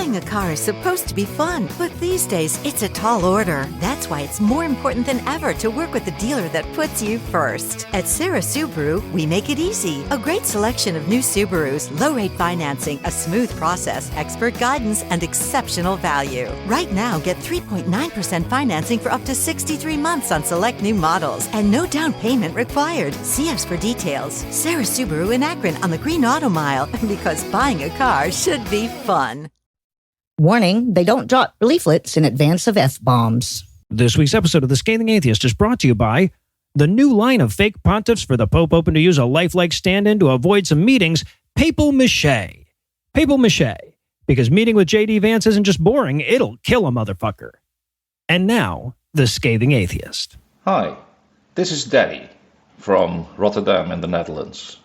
Buying a car is supposed to be fun, but these days it's a tall order. That's why it's more important than ever to work with a dealer that puts you first. At Sarah Subaru, we make it easy. A great selection of new Subarus, low-rate financing, a smooth process, expert guidance, and exceptional value. Right now, get 3.9% financing for up to 63 months on select new models, and no down payment required. See us for details. Sarah Subaru in Akron on the Green Auto Mile, because buying a car should be fun. Warning, they don't drop leaflets in advance of F-bombs. This week's episode of The Scathing Atheist is brought to you by the new line of fake pontiffs for the Pope hoping to use a lifelike stand-in to avoid some meetings, Papal Mache. Papal Mache. Because meeting with J.D. Vance isn't just boring, it'll kill a motherfucker. And now, The Scathing Atheist. Hi, this is Danny from Rotterdam in the Netherlands.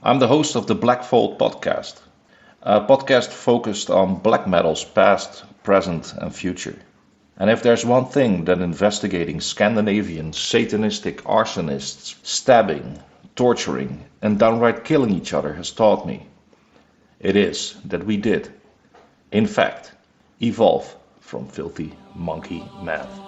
I'm the host of the Black Vault podcast, a podcast focused on black metal's past, present, and future. And if there's one thing that investigating Scandinavian satanistic arsonists stabbing, torturing, and downright killing each other has taught me, it is that we did, in fact, evolve from filthy monkey math.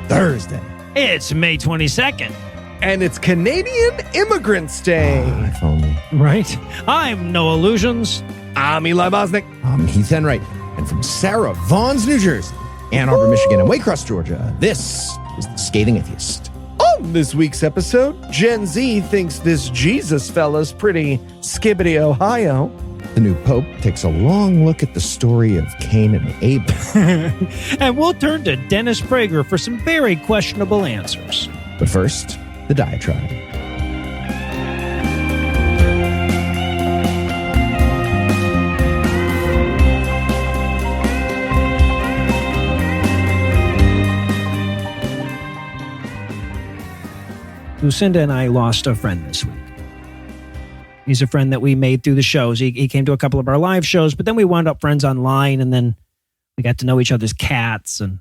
Thursday. It's May 22nd. And it's Canadian Immigrants Day. If only. Right? I'm No Illusions. I'm Eli Bosnick. I'm Heath Enright. And from Sarah Vaughn's, New Jersey, Ann Arbor, Michigan, and Waycross, Georgia, this is The Scathing Atheist. On this week's episode, Gen Z thinks this Jesus fella's pretty skibidi Ohio. The new Pope takes a long look at the story of Cain and Abel. And we'll turn to Dennis Prager for some very questionable answers. But first, the diatribe. Lucinda and I lost a friend this week. He's a friend that we made through the shows. He came to a couple of our live shows, but then we wound up friends online, and then we got to know each other's cats. And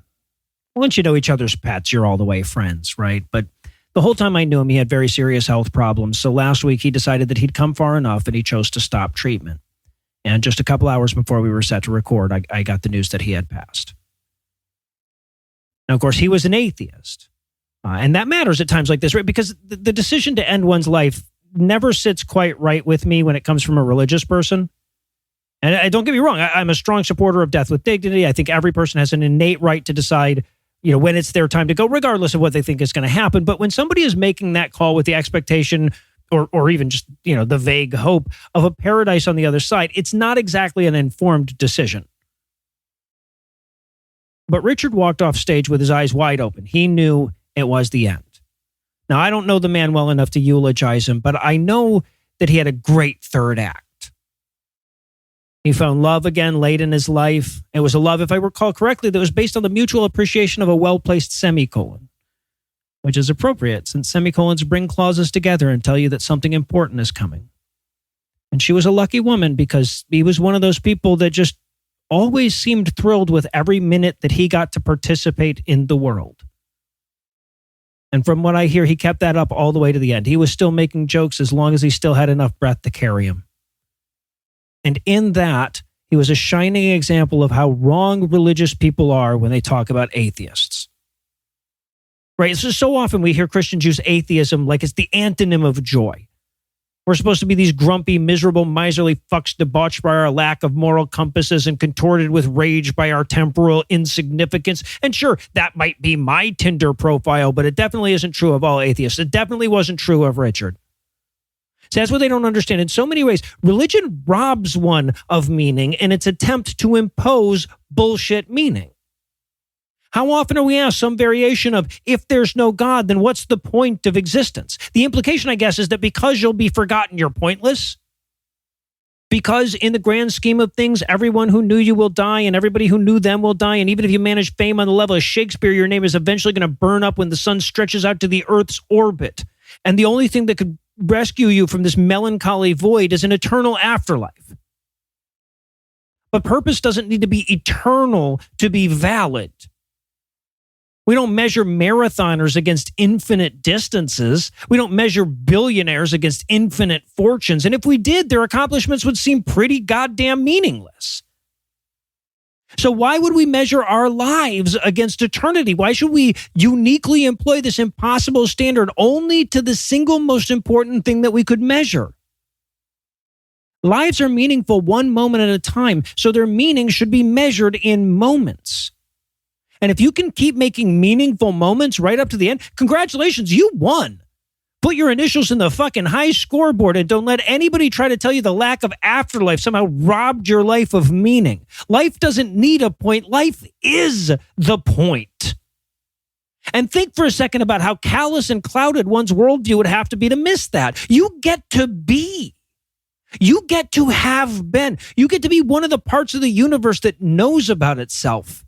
once you know each other's pets, you're all the way friends, right? But the whole time I knew him, he had very serious health problems. So last week, he decided that he'd come far enough, and he chose to stop treatment. And just a couple hours before we were set to record, I got the news that he had passed. Now, of course, he was an atheist. And that matters at times like this, right? Because the decision to end one's life never sits quite right with me when it comes from a religious person. And don't get me wrong, I'm a strong supporter of death with dignity. I think every person has an innate right to decide, when it's their time to go, regardless of what they think is going to happen. But when somebody is making that call with the expectation or even just, the vague hope of a paradise on the other side, it's not exactly an informed decision. But Richard walked off stage with his eyes wide open. He knew it was the end. Now, I don't know the man well enough to eulogize him, but I know that he had a great third act. He found love again late in his life. It was a love, if I recall correctly, that was based on the mutual appreciation of a well-placed semicolon, which is appropriate since semicolons bring clauses together and tell you that something important is coming. And she was a lucky woman because he was one of those people that just always seemed thrilled with every minute that he got to participate in the world. And from what I hear, he kept that up all the way to the end. He was still making jokes as long as he still had enough breath to carry him. And in that, he was a shining example of how wrong religious people are when they talk about atheists. Right? So often we hear Christians use atheism like it's the antonym of joy. We're supposed to be these grumpy, miserable, miserly fucks debauched by our lack of moral compasses and contorted with rage by our temporal insignificance. And sure, that might be my Tinder profile, but it definitely isn't true of all atheists. It definitely wasn't true of Richard. So that's what they don't understand. In so many ways, religion robs one of meaning in its attempt to impose bullshit meaning. How often are we asked some variation of, if there's no God, then what's the point of existence? The implication, I guess, is that because you'll be forgotten, you're pointless. Because in the grand scheme of things, everyone who knew you will die and everybody who knew them will die. And even if you manage fame on the level of Shakespeare, your name is eventually going to burn up when the sun stretches out to the Earth's orbit. And the only thing that could rescue you from this melancholy void is an eternal afterlife. But purpose doesn't need to be eternal to be valid. We don't measure marathoners against infinite distances. We don't measure billionaires against infinite fortunes. And if we did, their accomplishments would seem pretty goddamn meaningless. So why would we measure our lives against eternity? Why should we uniquely employ this impossible standard only to the single most important thing that we could measure? Lives are meaningful one moment at a time, so their meaning should be measured in moments. And if you can keep making meaningful moments right up to the end, congratulations, you won. Put your initials in the fucking high scoreboard and don't let anybody try to tell you the lack of afterlife somehow robbed your life of meaning. Life doesn't need a point. Life is the point. And think for a second about how callous and clouded one's worldview would have to be to miss that. You get to be. You get to have been. You get to be one of the parts of the universe that knows about itself.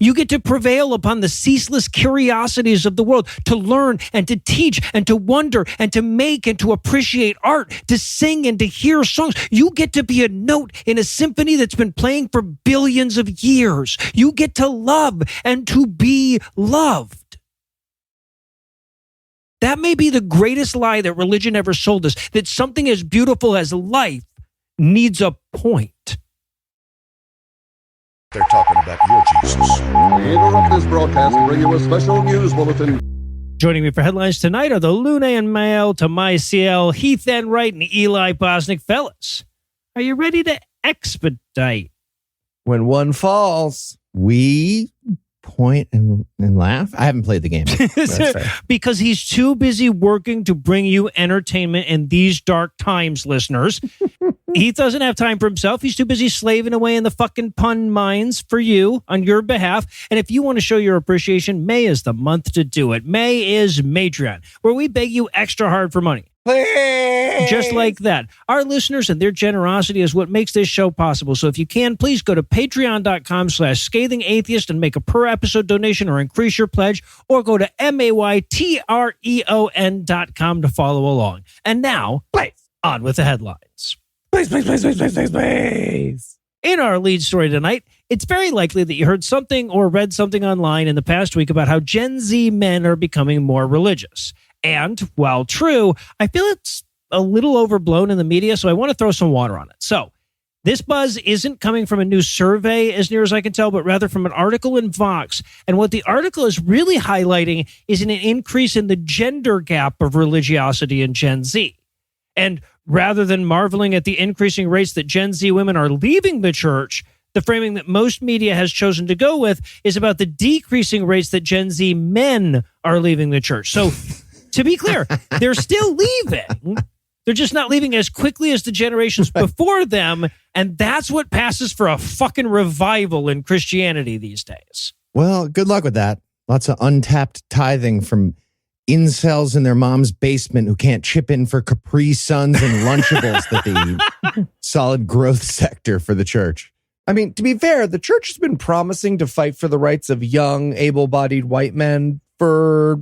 You get to prevail upon the ceaseless curiosities of the world, to learn and to teach and to wonder and to make and to appreciate art, to sing and to hear songs. You get to be a note in a symphony that's been playing for billions of years. You get to love and to be loved. That may be the greatest lie that religion ever sold us, that something as beautiful as life needs a point. They're talking about your Jesus. We interrupt this broadcast and bring you a special news bulletin. Joining me for headlines tonight are the Lune and Mail to my CL, Heath Enright and Eli Bosnick. Fellas, are you ready to expedite? When one falls. We point and laugh. I haven't played the game. That's fair. Because he's too busy working to bring you entertainment in these dark times, listeners. He doesn't have time for himself. He's too busy slaving away in the fucking pun mines for you on your behalf. And if you want to show your appreciation, May is the month to do it. May is Matreon, where we beg you extra hard for money. Please. Just like that. Our listeners and their generosity is what makes this show possible. So if you can, please go to patreon.com/Scathing Atheist and make a per episode donation or increase your pledge, or go to MAYTREON.com to follow along. And now, on with the headlines. Please. In our lead story tonight, it's very likely that you heard something or read something online in the past week about how Gen Z men are becoming more religious. And while true, I feel it's a little overblown in the media, so I want to throw some water on it. So this buzz isn't coming from a new survey, as near as I can tell, but rather from an article in Vox. And what the article is really highlighting is an increase in the gender gap of religiosity in Gen Z. And rather than marveling at the increasing rates that Gen Z women are leaving the church, the framing that most media has chosen to go with is about the decreasing rates that Gen Z men are leaving the church. So to be clear, they're still leaving. They're just not leaving as quickly as the generations before them. And that's what passes for a fucking revival in Christianity these days. Well, good luck with that. Lots of untapped tithing from incels in their mom's basement who can't chip in for Capri Suns and Lunchables that the solid growth sector for the church. I mean, to be fair, the church has been promising to fight for the rights of young, able-bodied white men for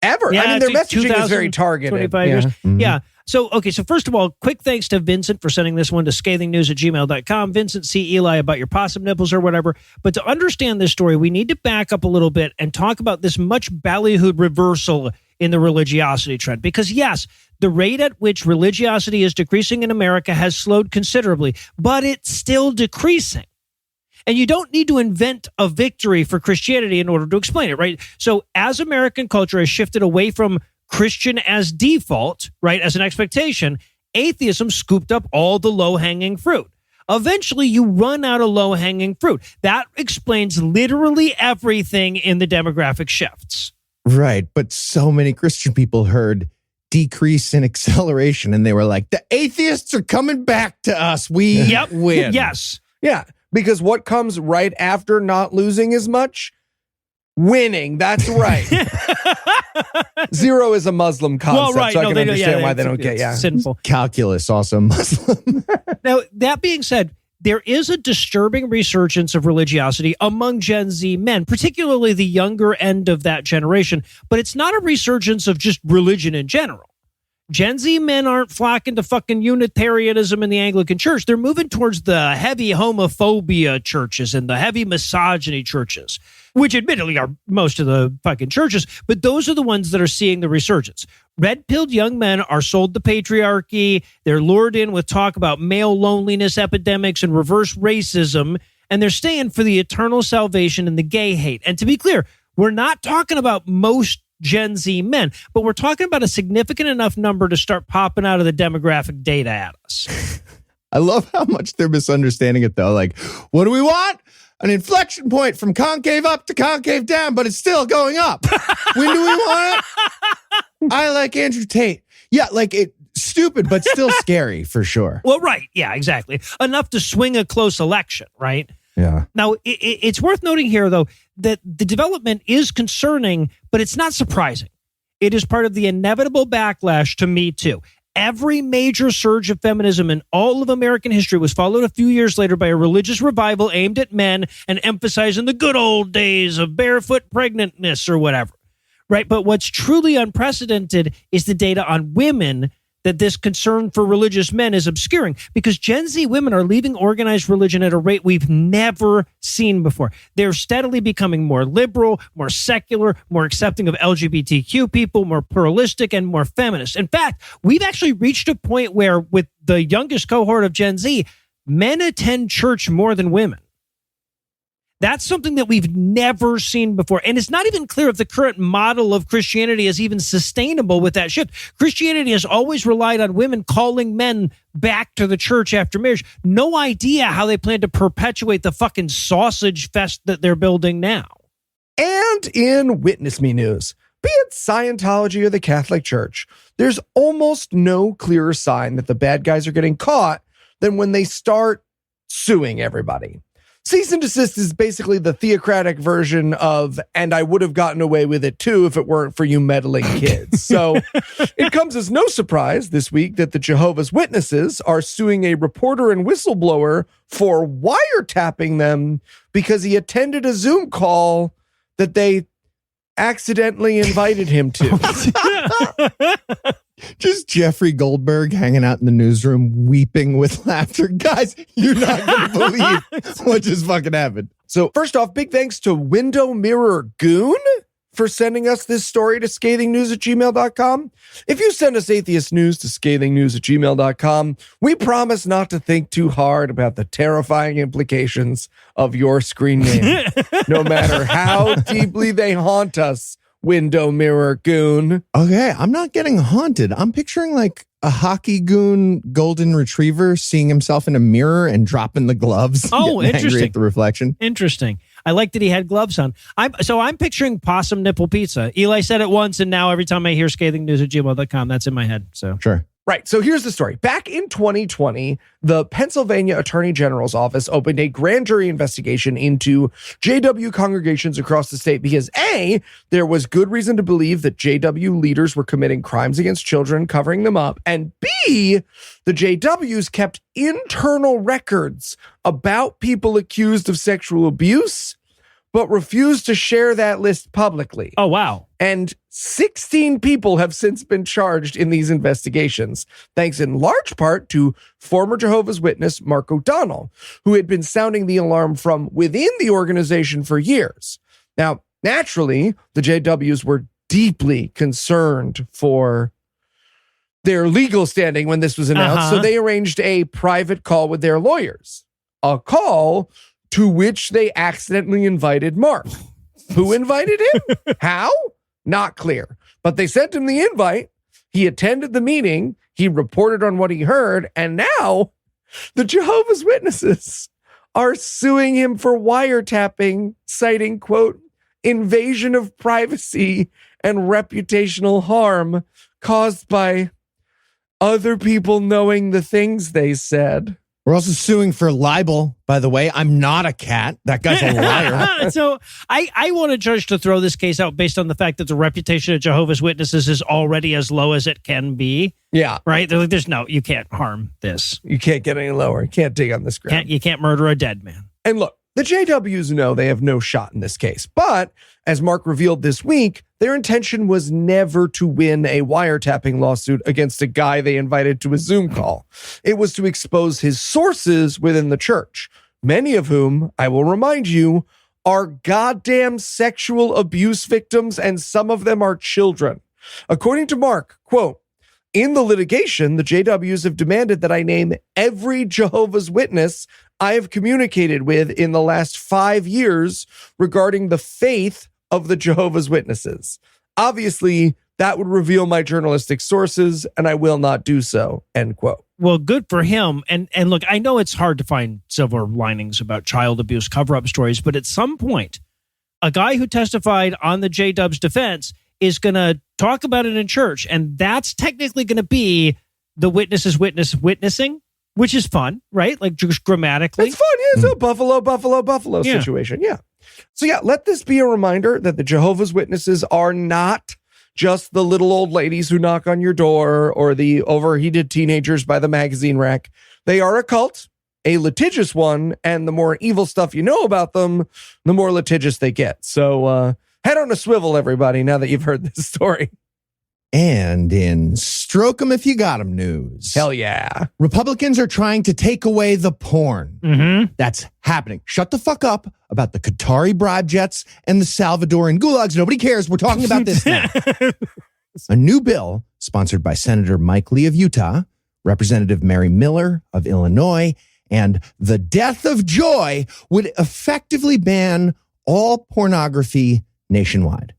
ever. Yeah, I mean, their messaging is very targeted. 25 years. Yeah. So first of all, quick thanks to Vincent for sending this one to ScathingNews@gmail.com. Vincent, see Eli about your possum nipples or whatever. But to understand this story, we need to back up a little bit and talk about this much ballyhooed reversal in the religiosity trend. Because yes, the rate at which religiosity is decreasing in America has slowed considerably, but it's still decreasing. And you don't need to invent a victory for Christianity in order to explain it, right? So as American culture has shifted away from Christian as default, right, as an expectation, atheism scooped up all the low-hanging fruit. Eventually, you run out of low-hanging fruit. That explains literally everything in the demographic shifts. Right, but so many Christian people heard decrease in acceleration, and they were like, the atheists are coming back to us. We win. Yes. Yeah, because what comes right after not losing as much? Winning. That's right. Zero is a Muslim concept, so I can understand why they don't get sinful. Calculus, also Muslim. Now, that being said, there is a disturbing resurgence of religiosity among Gen Z men, particularly the younger end of that generation, but it's not a resurgence of just religion in general. Gen Z men aren't flocking to fucking Unitarianism in the Anglican Church. They're moving towards the heavy homophobia churches and the heavy misogyny churches, which admittedly are most of the fucking churches, but those are the ones that are seeing the resurgence. Red-pilled young men are sold to patriarchy. They're lured in with talk about male loneliness epidemics and reverse racism, and they're staying for the eternal salvation and the gay hate. And to be clear, we're not talking about most Gen Z men, but we're talking about a significant enough number to start popping out of the demographic data at us. I love how much they're misunderstanding it, though. Like, what do we want? An inflection point from concave up to concave down, but it's still going up. When do we want it? I like Andrew Tate. Yeah, like it. Stupid, but still scary for sure. Well, right. Yeah, exactly. Enough to swing a close election, right? Yeah. Now, it's worth noting here, though, that the development is concerning, but it's not surprising. It is part of the inevitable backlash to Me Too. Every major surge of feminism in all of American history was followed a few years later by a religious revival aimed at men and emphasizing the good old days of barefoot pregnantness or whatever, right? But what's truly unprecedented is the data on women that this concern for religious men is obscuring, because Gen Z women are leaving organized religion at a rate we've never seen before. They're steadily becoming more liberal, more secular, more accepting of LGBTQ people, more pluralistic, and more feminist. In fact, we've actually reached a point where, with the youngest cohort of Gen Z, men attend church more than women. That's something that we've never seen before. And it's not even clear if the current model of Christianity is even sustainable with that shift. Christianity has always relied on women calling men back to the church after marriage. No idea how they plan to perpetuate the fucking sausage fest that they're building now. And in Witness Me news, be it Scientology or the Catholic Church, there's almost no clearer sign that the bad guys are getting caught than when they start suing everybody. Cease and desist is basically the theocratic version of, and I would have gotten away with it too if it weren't for you meddling kids. So it comes as no surprise this week that the Jehovah's Witnesses are suing a reporter and whistleblower for wiretapping them because he attended a Zoom call that they accidentally invited him to. Just Jeffrey Goldberg hanging out in the newsroom, weeping with laughter. Guys, you're not going to believe what just fucking happened. So first off, big thanks to Window Mirror Goon for sending us this story to scathingnews@gmail.com. If you send us atheist news to scathingnews@gmail.com, we promise not to think too hard about the terrifying implications of your screen name, no matter how deeply they haunt us. Window Mirror Goon. Okay, I'm not getting haunted. I'm picturing like a hockey goon golden retriever seeing himself in a mirror and dropping the gloves. Oh, interesting. Angry at the reflection. Interesting. I like that he had gloves on. I'm picturing possum nipple pizza. Eli said it once, and now every time I hear scathingnews@gmail.com, that's in my head. So sure. Right. So here's the story. Back in 2020, the Pennsylvania Attorney General's office opened a grand jury investigation into JW congregations across the state because A, there was good reason to believe that JW leaders were committing crimes against children, covering them up, and B, the JWs kept internal records about people accused of sexual abuse, but refused to share that list publicly. Oh, wow. And 16 people have since been charged in these investigations, thanks in large part to former Jehovah's Witness Mark O'Donnell, who had been sounding the alarm from within the organization for years. Now, naturally, the JWs were deeply concerned for their legal standing when this was announced, so they arranged a private call with their lawyers, a call to which they accidentally invited Mark. Who invited him? How? Not clear. But they sent him the invite. He attended the meeting. He reported on what he heard. And now the Jehovah's Witnesses are suing him for wiretapping, citing, quote, invasion of privacy and reputational harm caused by other people knowing the things they said. We're also suing for libel, by the way. I'm not a cat. That guy's a liar. So I want a judge to throw this case out based on the fact that the reputation of Jehovah's Witnesses is already as low as it can be. Yeah. Right? They're like, there's no, you can't harm this. You can't get any lower. You can't dig on this ground. You can't murder a dead man. And look, The JWs know they have no shot in this case, but as Mark revealed this week, their intention was never to win a wiretapping lawsuit against a guy they invited to a Zoom call. It was to expose his sources within the church, many of whom, I will remind you, are goddamn sexual abuse victims, and some of them are children. According to Mark, quote, in the litigation, the JWs have demanded that I name every Jehovah's Witness I have communicated with in the last 5 years regarding the faith of the Jehovah's Witnesses. Obviously, that would reveal my journalistic sources, and I will not do so, end quote. Well, good for him. And look, I know it's hard to find silver linings about child abuse cover-up stories, but at some point, a guy who testified on the JW's defense is going to talk about it in church, and that's technically going to be the witness's witnessing, which is fun, right? Like just grammatically. It's fun. Yeah, it's a buffalo situation. Yeah. So yeah, let this be a reminder that the Jehovah's Witnesses are not just the little old ladies who knock on your door or the overheated teenagers by the magazine rack. They are a cult, a litigious one, and the more evil stuff you know about them, the more litigious they get. So head on a swivel, everybody, now that you've heard this story. And in Stroke 'em if you got 'em news. Hell yeah. Republicans are trying to take away the porn. Mm-hmm. That's happening. Shut the fuck up about the Qatari bribe jets and the Salvadoran gulags. Nobody cares. We're talking about this now. A new bill sponsored by Senator Mike Lee of Utah, Representative Mary Miller of Illinois, and the Death of Joy would effectively ban all pornography nationwide.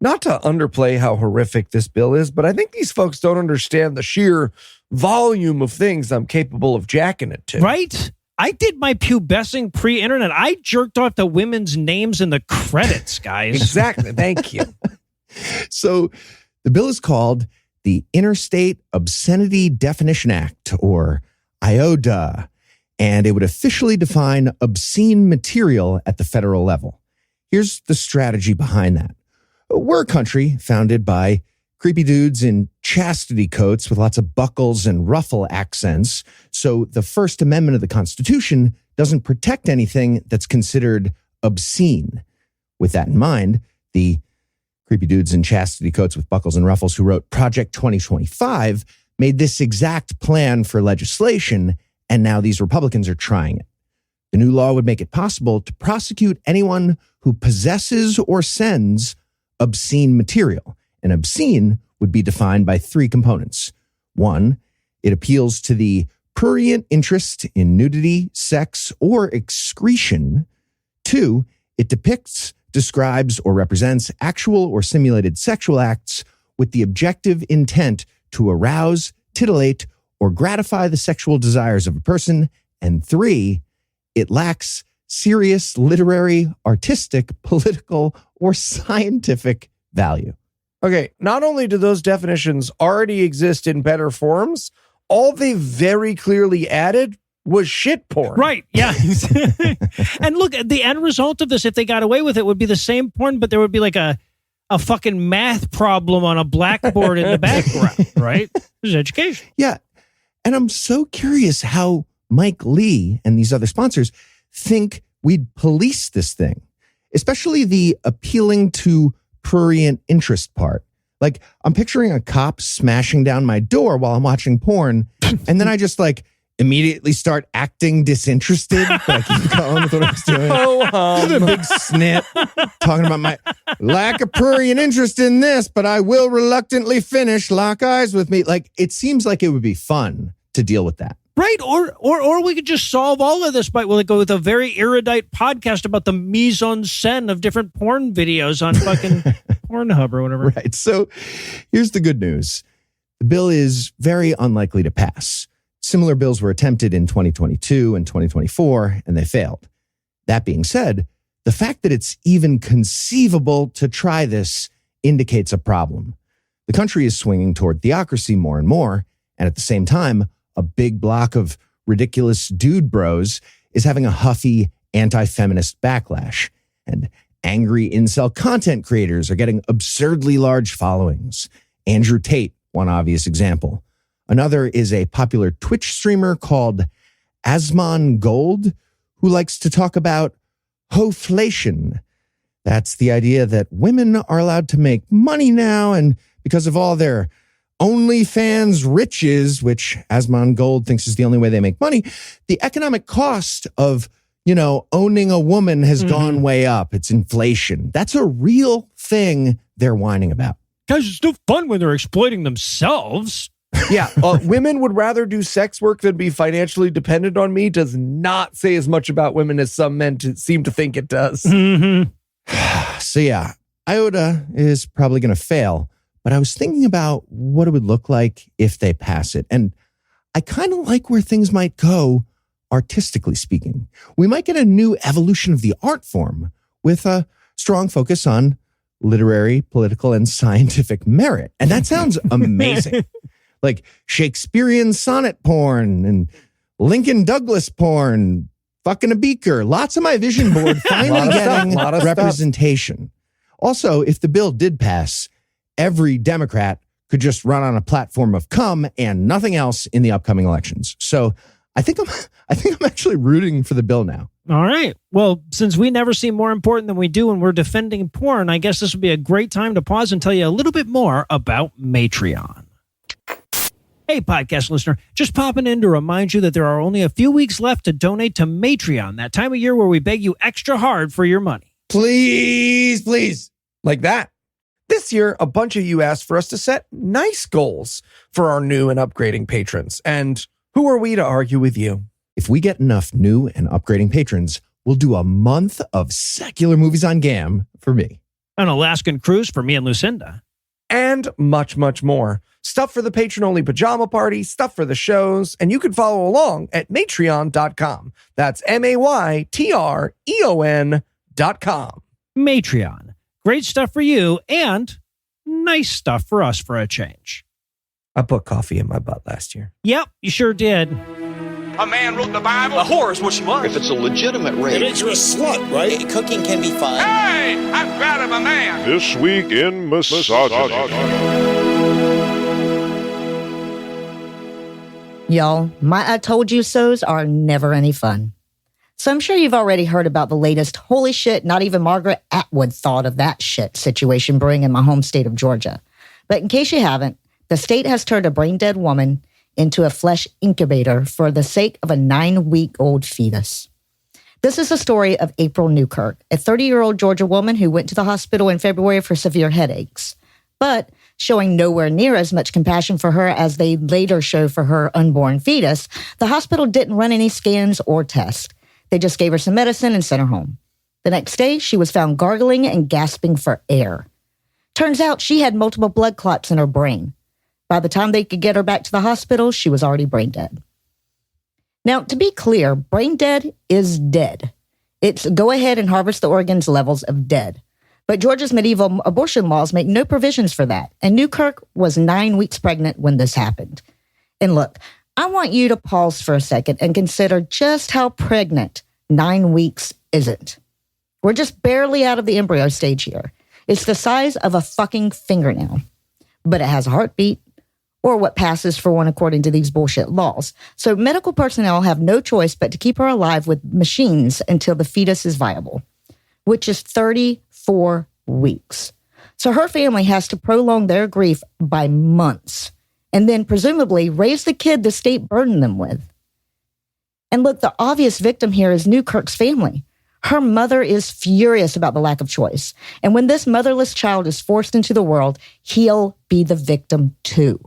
Not to underplay how horrific this bill is, but I think these folks don't understand the sheer volume of things I'm capable of jacking it to. Right? I did my pubescing pre-internet. I jerked off the women's names in the credits, guys. Exactly. Thank you. So the bill is called the Interstate Obscenity Definition Act, or IODA, and it would officially define obscene material at the federal level. Here's the strategy behind that. We're a country founded by creepy dudes in chastity coats with lots of buckles and ruffle accents. So the First Amendment of the Constitution doesn't protect anything that's considered obscene. With that in mind, the creepy dudes in chastity coats with buckles and ruffles who wrote Project 2025 made this exact plan for legislation, and now these Republicans are trying it. The new law would make it possible to prosecute anyone who possesses or sends obscene material. And obscene would be defined by 3 components. 1, it appeals to the prurient interest in nudity, sex, or excretion. 2, it depicts, describes, or represents actual or simulated sexual acts with the objective intent to arouse, titillate, or gratify the sexual desires of a person. And 3, it lacks serious literary, artistic, political, or scientific value. Okay, not only do those definitions already exist in better forms, all they very clearly added was shit porn. Right, yeah. And look, the end result of this, if they got away with it, would be the same porn, but there would be like a fucking math problem on a blackboard in the background, right? This is education. Yeah, and I'm so curious how Mike Lee and these other sponsors think we'd police this thing, especially the appealing to prurient interest part. Like, I'm picturing a cop smashing down my door while I'm watching porn, and then I just immediately start acting disinterested. I keep going with what I was doing. Oh, a big snit talking about my lack of prurient interest in this, but I will reluctantly finish. Lock eyes with me. Like, it seems like it would be fun to deal with that. Right, or we could just solve all of this by go with a very erudite podcast about the mise en scène of different porn videos on fucking Pornhub or whatever. Right, so here's the good news. The bill is very unlikely to pass. Similar bills were attempted in 2022 and 2024, and they failed. That being said, the fact that it's even conceivable to try this indicates a problem. The country is swinging toward theocracy more and more, and at the same time, a big block of ridiculous dude bros is having a huffy anti-feminist backlash, and angry incel content creators are getting absurdly large followings. Andrew Tate, one obvious example. Another is a popular Twitch streamer called Asmon Gold, who likes to talk about hoflation. That's the idea that women are allowed to make money now, and because of all their OnlyFans riches, which Asmon Gold thinks is the only way they make money, the economic cost of, owning a woman has gone way up. It's inflation. That's a real thing they're whining about. Guys, it's no fun when they're exploiting themselves. Yeah, women would rather do sex work than be financially dependent on me does not say as much about women as some men seem to think it does. So yeah, IOTA is probably going to fail, but I was thinking about what it would look like if they pass it. And I kind of like where things might go, artistically speaking. We might get a new evolution of the art form with a strong focus on literary, political, and scientific merit. And that sounds amazing. Like Shakespearean sonnet porn and Lincoln Douglas porn, fucking a beaker. Lots of my vision board finally getting representation. Also, if the bill did pass, every Democrat could just run on a platform of cum and nothing else in the upcoming elections. So I think I'm actually rooting for the bill now. All right. Well, since we never seem more important than we do when we're defending porn, I guess this would be a great time to pause and tell you a little bit more about Matreon. Hey, podcast listener, just popping in to remind you that there are only a few weeks left to donate to Matreon, that time of year where we beg you extra hard for your money. Please, please. Like that. This year, a bunch of you asked for us to set nice goals for our new and upgrading patrons. And who are we to argue with you? If we get enough new and upgrading patrons, we'll do a month of secular movies on GAM for me. An Alaskan cruise for me and Lucinda. And much, much more. Stuff for the patron-only pajama party, stuff for the shows, and you can follow along at Matreon.com. That's Matreon.com. Matreon. Great stuff for you and nice stuff for us for a change. I put coffee in my butt last year. Yep, you sure did. A man wrote the Bible. A whore is what she was. If it's a legitimate rape. It makes you a slut, right? Cooking can be fun. Hey, I'm proud of a man. This week in misogyny. Y'all, my I told you so's are never any fun. So I'm sure you've already heard about the latest holy shit, not even Margaret Atwood thought of that shit situation brewing in my home state of Georgia. But in case you haven't, the state has turned a brain-dead woman into a flesh incubator for the sake of a 9-week-old fetus. This is the story of April Newkirk, a 30-year-old Georgia woman who went to the hospital in February for severe headaches. But showing nowhere near as much compassion for her as they later show for her unborn fetus, the hospital didn't run any scans or tests. They just gave her some medicine and sent her home. The next day, she was found gargling and gasping for air. Turns out she had multiple blood clots in her brain. By the time they could get her back to the hospital, she was already brain dead. Now, to be clear, brain dead is dead. It's go ahead and harvest the organs levels of dead. But Georgia's medieval abortion laws make no provisions for that. And Newkirk was 9 weeks pregnant when this happened. And look, I want you to pause for a second and consider just how pregnant 9 weeks isn't. We're just barely out of the embryo stage here. It's the size of a fucking fingernail. But it has a heartbeat, or what passes for one according to these bullshit laws. So medical personnel have no choice but to keep her alive with machines until the fetus is viable, which is 34 weeks. So her family has to prolong their grief by months and then presumably raise the kid the state burdened them with. And look, the obvious victim here is Newkirk's family. Her mother is furious about the lack of choice. And when this motherless child is forced into the world, he'll be the victim too.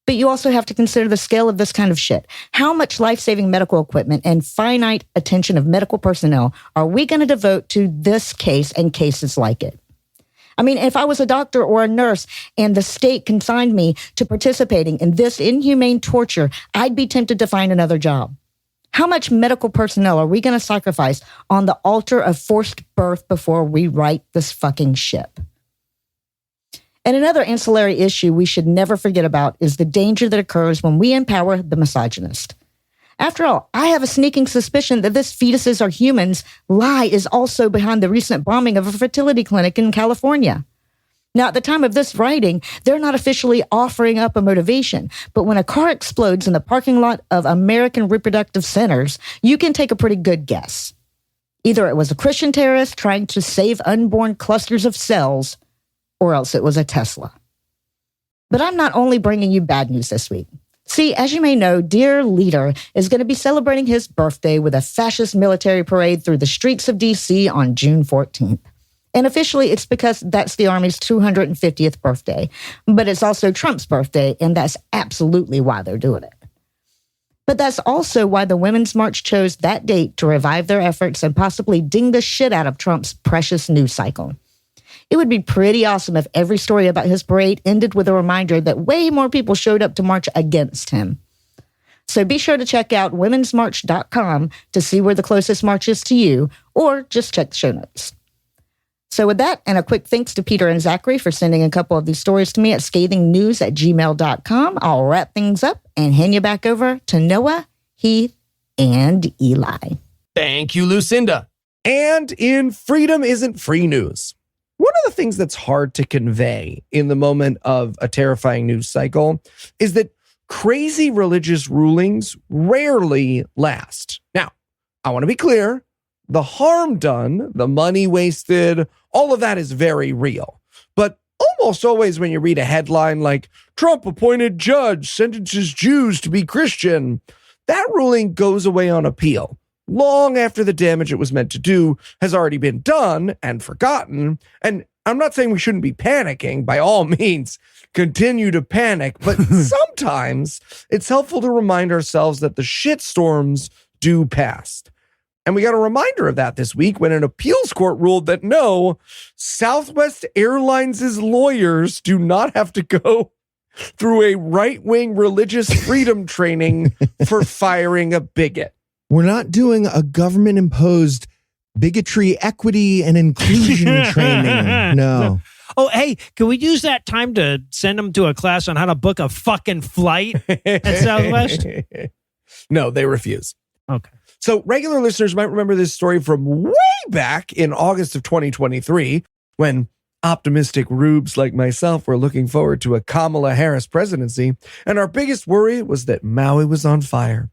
But you also have to consider the scale of this kind of shit. How much life-saving medical equipment and finite attention of medical personnel are we going to devote to this case and cases like it? I mean, if I was a doctor or a nurse and the state consigned me to participating in this inhumane torture, I'd be tempted to find another job. How much medical personnel are we going to sacrifice on the altar of forced birth before we right this fucking ship? And another ancillary issue we should never forget about is the danger that occurs when we empower the misogynist. After all, I have a sneaking suspicion that this fetuses are humans lie is also behind the recent bombing of a fertility clinic in California. Now, at the time of this writing, they're not officially offering up a motivation, but when a car explodes in the parking lot of American Reproductive Centers, you can take a pretty good guess. Either it was a Christian terrorist trying to save unborn clusters of cells, or else it was a Tesla. But I'm not only bringing you bad news this week. See, as you may know, dear leader is going to be celebrating his birthday with a fascist military parade through the streets of D.C. on June 14th. And officially, it's because that's the Army's 250th birthday. But it's also Trump's birthday, and that's absolutely why they're doing it. But that's also why the Women's March chose that date to revive their efforts and possibly ding the shit out of Trump's precious news cycle. It would be pretty awesome if every story about his parade ended with a reminder that way more people showed up to march against him. So be sure to check out womensmarch.com to see where the closest march is to you, or just check the show notes. So with that, and a quick thanks to Peter and Zachary for sending a couple of these stories to me at scathingnews@gmail.com, I'll wrap things up and hand you back over to Noah, Heath, and Eli. Thank you, Lucinda. And in Freedom Isn't Free News, one of the things that's hard to convey in the moment of a terrifying news cycle is that crazy religious rulings rarely last. Now, I want to be clear. The harm done, the money wasted, all of that is very real. But almost always when you read a headline like, Trump appointed judge sentences Jews to be Christian, that ruling goes away on appeal, long after the damage it was meant to do has already been done and forgotten. And I'm not saying we shouldn't be panicking. By all means, continue to panic. But sometimes it's helpful to remind ourselves that the shitstorms do pass. And we got a reminder of that this week when an appeals court ruled that no, Southwest Airlines' lawyers do not have to go through a right-wing religious freedom training for firing a bigot. We're not doing a government-imposed bigotry, equity, and inclusion training. No. Oh, hey, can we use that time to send them to a class on how to book a fucking flight at Southwest? No, they refuse. Okay. So regular listeners might remember this story from way back in August of 2023, when optimistic rubes like myself were looking forward to a Kamala Harris presidency, and our biggest worry was that Maui was on fire.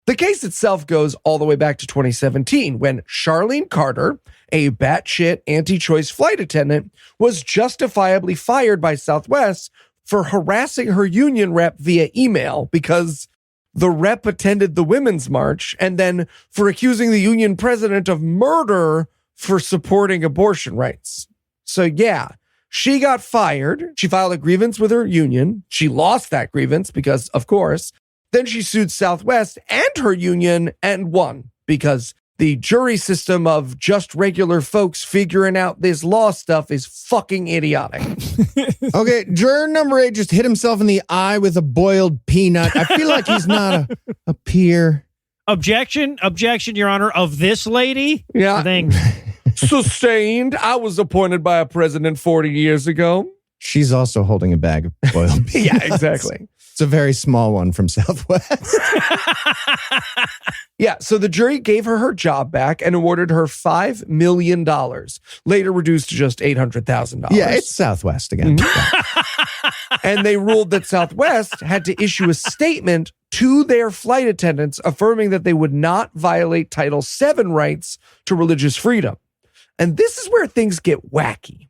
The case itself goes all the way back to 2017, when Charlene Carter, a batshit anti-choice flight attendant, was justifiably fired by Southwest for harassing her union rep via email because the rep attended the Women's March, and then for accusing the union president of murder for supporting abortion rights. So yeah, she got fired. She filed a grievance with her union. She lost that grievance because, of course. Then she sued Southwest and her union and won because the jury system of just regular folks figuring out this law stuff is fucking idiotic. Okay, juror number 8 just hit himself in the eye with a boiled peanut. I feel like he's not a peer. Objection, Your Honor, of this lady? Yeah. I think. Sustained. I was appointed by a president 40 years ago. She's also holding a bag of boiled peanuts. Yeah, exactly. It's a very small one from Southwest. Yeah, so the jury gave her job back and awarded her $5 million, later reduced to just $800,000. Yeah, it's Southwest again. And they ruled that Southwest had to issue a statement to their flight attendants affirming that they would not violate Title VII rights to religious freedom. And this is where things get wacky.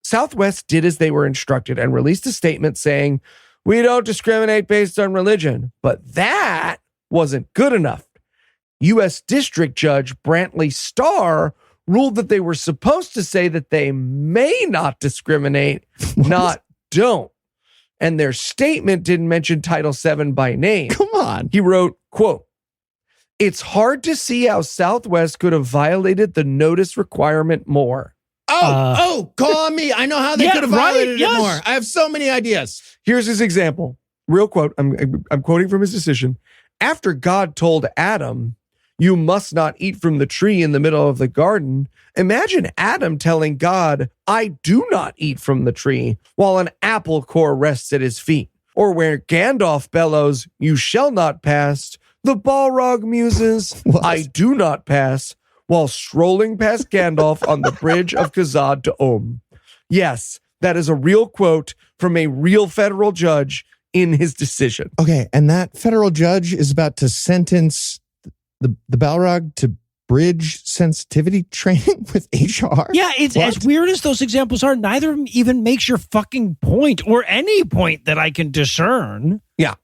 Southwest did as they were instructed and released a statement saying, "We don't discriminate based on religion." But that wasn't good enough. U.S. District Judge Brantley Starr ruled that they were supposed to say that they may not discriminate, not don't. And their statement didn't mention Title VII by name. Come on. He wrote, quote, "It's hard to see how Southwest could have violated the notice requotation more." Call on me. I know how they could have violated it more. I have so many ideas. Here's his example. Real quote. I'm quoting from his decision. After God told Adam, "You must not eat from the tree in the middle of the garden," imagine Adam telling God, "I do not eat from the tree," while an apple core rests at his feet. Or where Gandalf bellows, "You shall not pass," the Balrog muses, "I do not pass," while strolling past Gandalf on the bridge of Khazad to Om. Yes, that is a real quote from a real federal judge in his decision. Okay, and that federal judge is about to sentence the Balrog to bridge sensitivity training with HR? Yeah, it's What? as weird as those examples are. Neither of them even makes your fucking point or any point that I can discern. Yeah.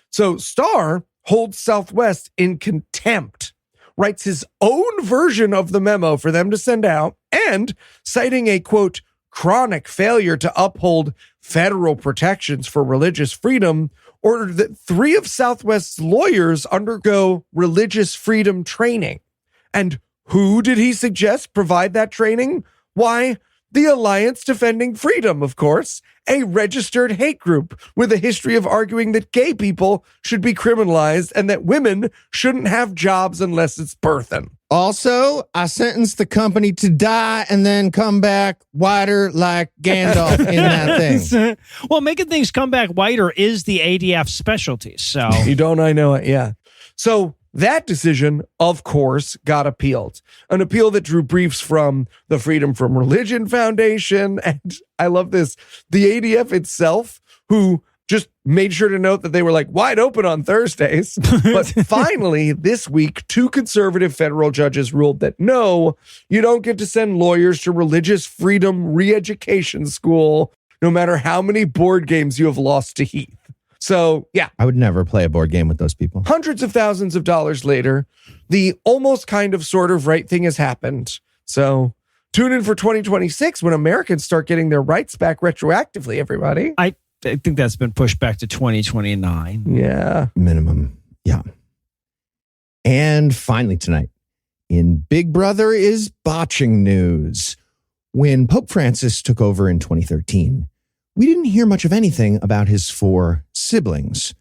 So Starr holds Southwest in contempt, writes his own version of the memo for them to send out, and citing a, quote, chronic failure to uphold federal protections for religious freedom, ordered that 3 of Southwest's lawyers undergo religious freedom training. And who did he suggest provide that training? Why, the Alliance Defending Freedom, of course, a registered hate group with a history of arguing that gay people should be criminalized and that women shouldn't have jobs unless it's birthing. Also, I sentenced the company to die and then come back whiter like Gandalf in that thing. Well, making things come back whiter is the ADF specialty. So You don't I know it, yeah. So that decision, of course, got appealed. An appeal that drew briefs from the Freedom from Religion Foundation. And I love this, the ADF itself, who just made sure to note that they were like wide open on Thursdays. But finally, this week, 2 conservative federal judges ruled that no, you don't get to send lawyers to religious freedom re-education school, no matter how many board games you have lost to Heath. So, yeah. I would never play a board game with those people. Hundreds of thousands of dollars later, the almost kind of sort of right thing has happened. So tune in for 2026 when Americans start getting their rights back retroactively, everybody. I think that's been pushed back to 2029. Yeah. Minimum. Yeah. And finally tonight, in Big Brother is botching news. When Pope Francis took over in 2013, we didn't hear much of anything about his 4 siblings.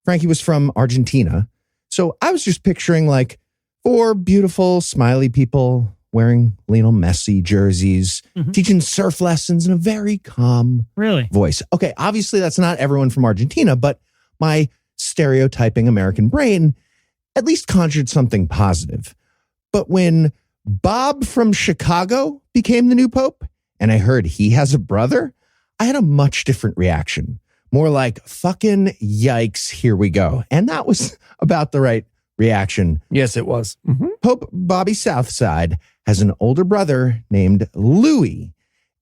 Frankie was from Argentina, so I was just picturing like 4 beautiful, smiley people wearing Lionel Messi jerseys, teaching surf lessons in a very calm voice. Okay, obviously that's not everyone from Argentina, but my stereotyping American brain at least conjured something positive. But when Bob from Chicago became the new pope, and I heard he has a brother, I had a much different reaction. More like, fucking yikes, here we go. And that was about the right reaction. Yes, it was. Pope Bobby Southside has an older brother named Louis.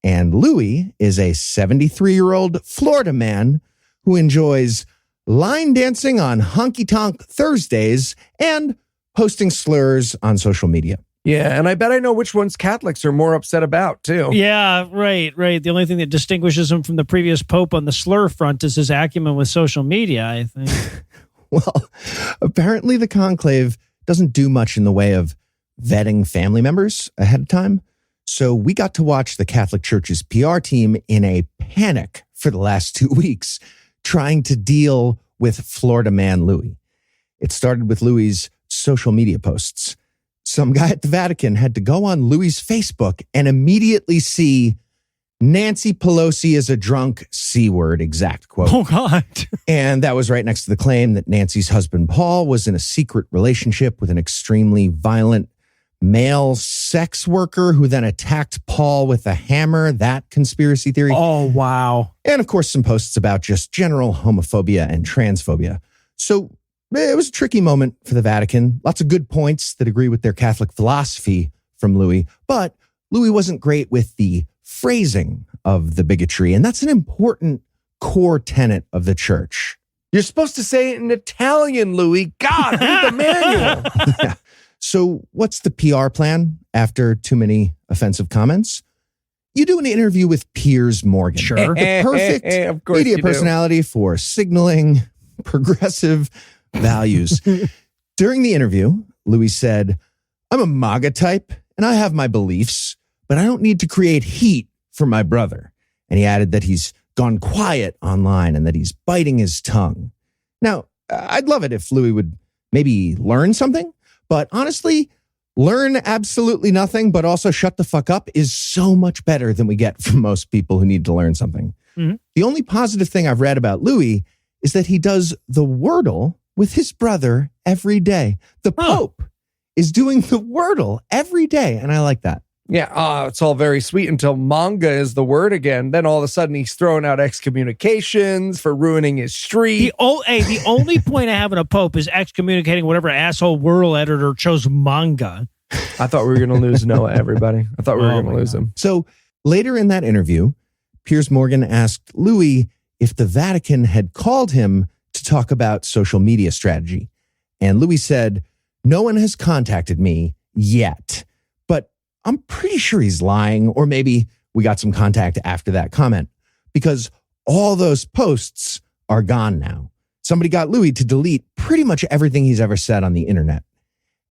And Louis is a 73-year-old Florida man who enjoys line dancing on honky-tonk Thursdays and posting slurs on social media. Yeah, and I bet I know which ones Catholics are more upset about, too. Yeah, right. The only thing that distinguishes him from the previous pope on the slur front is his acumen with social media, I think. Well, apparently the conclave doesn't do much in the way of vetting family members ahead of time. So we got to watch the Catholic Church's PR team in a panic for the last 2 weeks, trying to deal with Florida man Louis. It started with Louis's social media posts. Some guy at the Vatican had to go on Louis's Facebook and immediately see Nancy Pelosi is a drunk C-word, exact quote. Oh, God. And that was right next to the claim that Nancy's husband, Paul, was in a secret relationship with an extremely violent male sex worker who then attacked Paul with a hammer. That conspiracy theory. Oh, wow. And of course, some posts about just general homophobia and transphobia. So it was a tricky moment for the Vatican. Lots of good points that agree with their Catholic philosophy from Louis. But Louis wasn't great with the phrasing of the bigotry. And that's an important core tenet of the church. You're supposed to say it in Italian, Louis. God, read the manual. Yeah. So what's the PR plan after too many offensive comments? You do an interview with Piers Morgan. Sure. The perfect Of course media you do. personality for signaling progressive values. During the interview, Louis said, I'm a MAGA type and I have my beliefs, but I don't need to create heat for my brother. And he added that he's gone quiet online and that he's biting his tongue. Now, I'd love it if Louis would maybe learn something, but honestly, learn absolutely nothing, but also shut the fuck up is so much better than we get from most people who need to learn something. Mm-hmm. The only positive thing I've read about Louis is that he does the Wordle with his brother every day. The Pope is doing the Wordle every day, and I like that. Yeah, it's all very sweet until manga is the word again. Then all of a sudden he's throwing out excommunications for ruining his street. The only point I have in a pope is excommunicating whatever asshole world editor chose manga. I thought we were going to lose Noah, everybody. I thought we were going to lose him. So later in that interview, Piers Morgan asked Louis if the Vatican had called him to talk about social media strategy. And Louis said, "No one has contacted me yet, but I'm pretty sure he's lying, or maybe we got some contact after that comment, because all those posts are gone now. Somebody got Louis to delete pretty much everything he's ever said on the internet.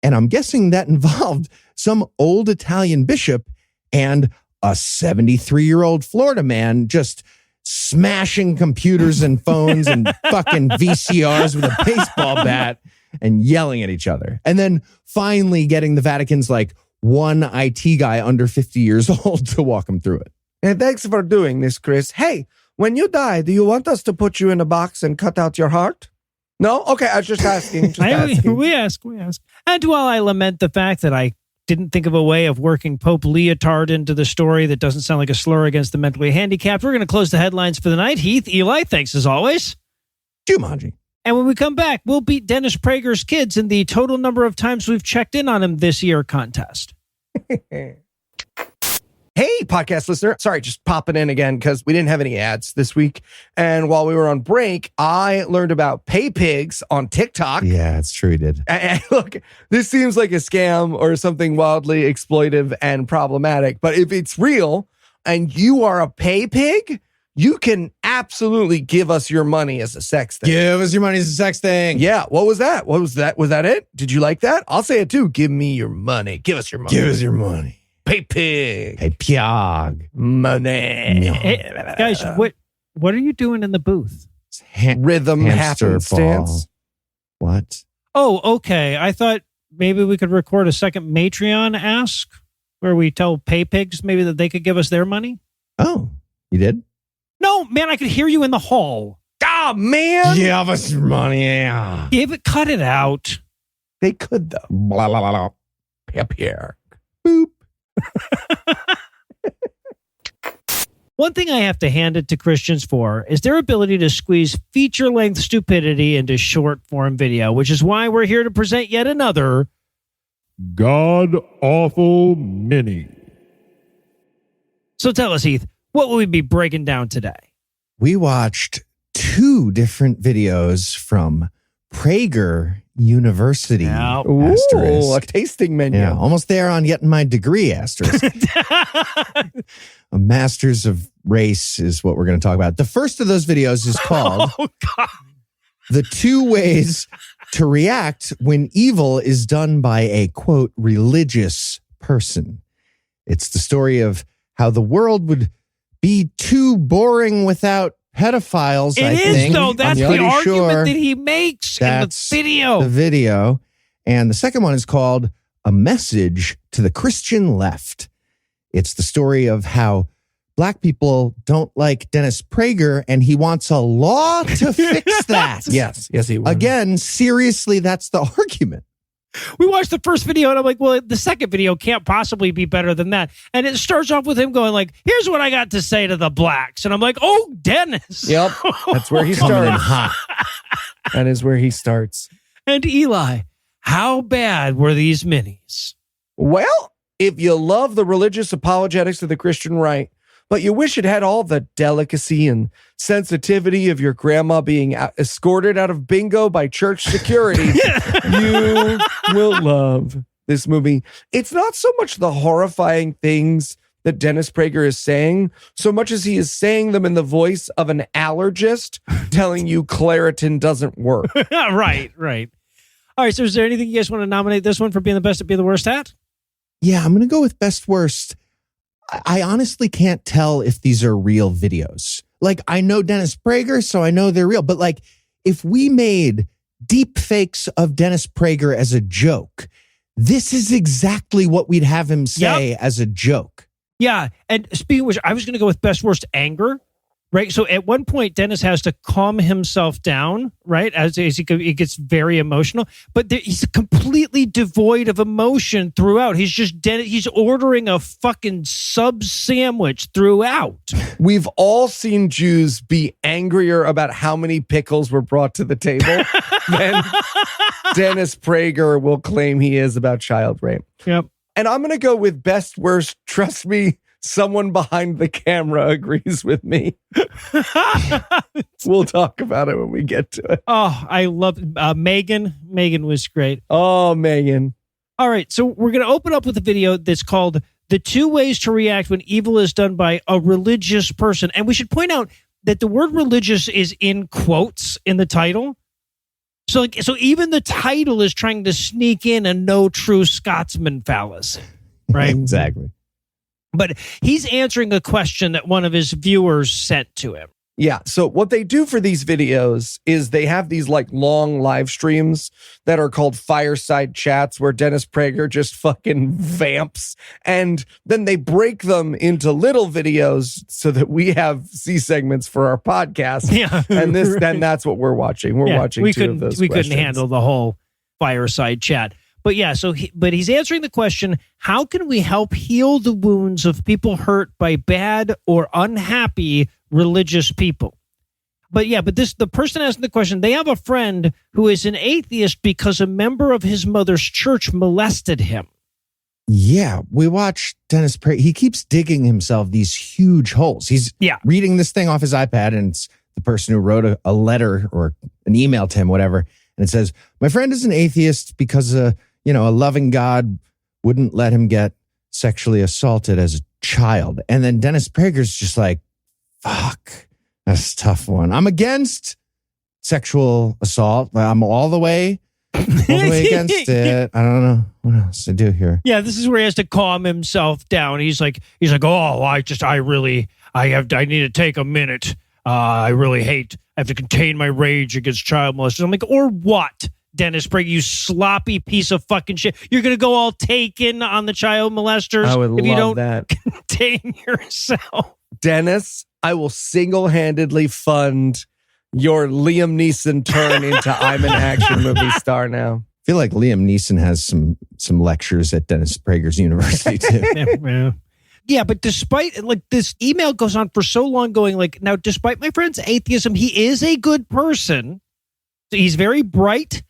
And I'm guessing that involved some old Italian bishop and a 73-year-old Florida man just smashing computers and phones and fucking VCRs with a baseball bat and yelling at each other. And then finally getting the Vatican's like one IT guy under 50 years old to walk him through it." And thanks for doing this, Chris. Hey, when you die, do you want us to put you in a box and cut out your heart? No? Okay, I was just asking. We ask. And while I lament the fact that I didn't think of a way of working Pope Leotard into the story that doesn't sound like a slur against the mentally handicapped, we're going to close the headlines for the night. Heath, Eli, thanks as always. Jumanji. And when we come back, we'll beat Dennis Prager's kids in the total number of times we've checked in on him this year contest. Hey, podcast listener. Sorry, just popping in again because we didn't have any ads this week. And while we were on break, I learned about pay pigs on TikTok. Yeah, it's true he did. And look, this seems like a scam or something wildly exploitive and problematic. But if it's real and you are a pay pig, you can absolutely give us your money as a sex thing. Give us your money as a sex thing. Yeah. What was that? What was that? Was that it? Did you like that? I'll say it too. Give me your money. Give us your money. Give us your money. Pay pig. Hey, piag. Money. Hey, guys, what are you doing in the booth? Rhythm Hamster happenstance. ball. What? Oh, okay. I thought maybe we could record a second Matreon Ask where we tell pay pigs maybe that they could give us their money. Oh, you did? No, man, I could hear you in the hall. Oh, man. Give us your money. Yeah. Cut it out. They could, though. Blah, blah, blah, blah. Here. Boop. One thing I have to hand it to Christians for is their ability to squeeze feature-length stupidity into short-form video, which is why we're here to present yet another God-Awful Mini. So tell us, Heath, what will we be breaking down today? We watched 2 different videos from Prager University. Yeah. Ooh, asterisk. a tasting menu. Yeah, almost there on getting my degree, asterisk. A master's of race is what we're going to talk about. The first of those videos is called The 2 Ways to React When Evil is Done by a, quote, religious person. It's the story of how the world would be too boring without pedophiles, It I is, think. though. That's I'm the pretty argument sure that he makes in the that's video. the video. And the second one is called A Message to the Christian Left. It's the story of how Black people don't like Dennis Prager, and he wants a law to fix that. Yes, he would. Again, seriously, that's the argument. We watched the first video and I'm like, well, the second video can't possibly be better than that. And it starts off with him going like, here's what I got to say to the blacks. And I'm like, oh, Dennis. Yep, that's where he Coming in starts. hot. That is where he starts. And Eli, how bad were these minis? Well, if you love the religious apologetics of the Christian right, but you wish it had all the delicacy and sensitivity of your grandma being escorted out of bingo by church security, you will love this movie. It's not so much the horrifying things that Dennis Prager is saying, so much as he is saying them in the voice of an allergist telling you Claritin doesn't work. Right. All right, so is there anything you guys want to nominate this one for being the best at being the worst at? Yeah, I'm going to go with best worst. I honestly can't tell if these are real videos. Like, I know Dennis Prager, so I know they're real. But like, if we made deep fakes of Dennis Prager as a joke, this is exactly what we'd have him say as a joke. Yeah, and speaking of which, I was going to go with best worst anger Right. So at one point, Dennis has to calm himself down, right? As he gets very emotional, but he's completely devoid of emotion throughout. He's just he's ordering a fucking sub sandwich throughout. We've all seen Jews be angrier about how many pickles were brought to the table than Dennis Prager will claim he is about child rape. Yep. And I'm going to go with best worst. Trust me. Someone behind the camera agrees with me. We'll talk about it when we get to it. Oh, I love Megan. Megan was great. Oh, Megan. All right. So we're going to open up with a video that's called The 2 Ways to React When Evil is Done by a Religious Person. And we should point out that the word religious is in quotes in the title. So even the title is trying to sneak in a no true Scotsman fallacy. Right? Exactly. But he's answering a question that one of his viewers sent to him. Yeah. So what they do for these videos is they have these like long live streams that are called fireside chats where Dennis Prager just fucking vamps. And then they break them into little videos so that we have C segments for our podcast. Yeah. And then that's what we're watching. We're watching two of those We questions. couldn't handle the whole fireside chat. But yeah, but he's answering the question, how can we help heal the wounds of people hurt by bad or unhappy religious people? But the person asking the question, they have a friend who is an atheist because a member of his mother's church molested him. Yeah, we watch Dennis Prager. He keeps digging himself these huge holes. He's reading this thing off his iPad, and it's the person who wrote a letter or an email to him, whatever. And it says, my friend is an atheist because a loving God wouldn't let him get sexually assaulted as a child. And then Dennis Prager's just like, fuck, that's a tough one. I'm against sexual assault, but I'm all the way against it. I don't know what else to do here. Yeah, this is where he has to calm himself down. He's like, oh, I need to take a minute. I have to contain my rage against child molesters. I'm like, or what? Dennis Prager, you sloppy piece of fucking shit. You're going to go all taken on the child molesters if you don't contain yourself. Dennis, I will single-handedly fund your Liam Neeson turn into I'm an action movie star now. I feel like Liam Neeson has some lectures at Dennis Prager's university too. Yeah, but despite this email goes on for so long going now, despite my friend's atheism, he is a good person. He's very bright,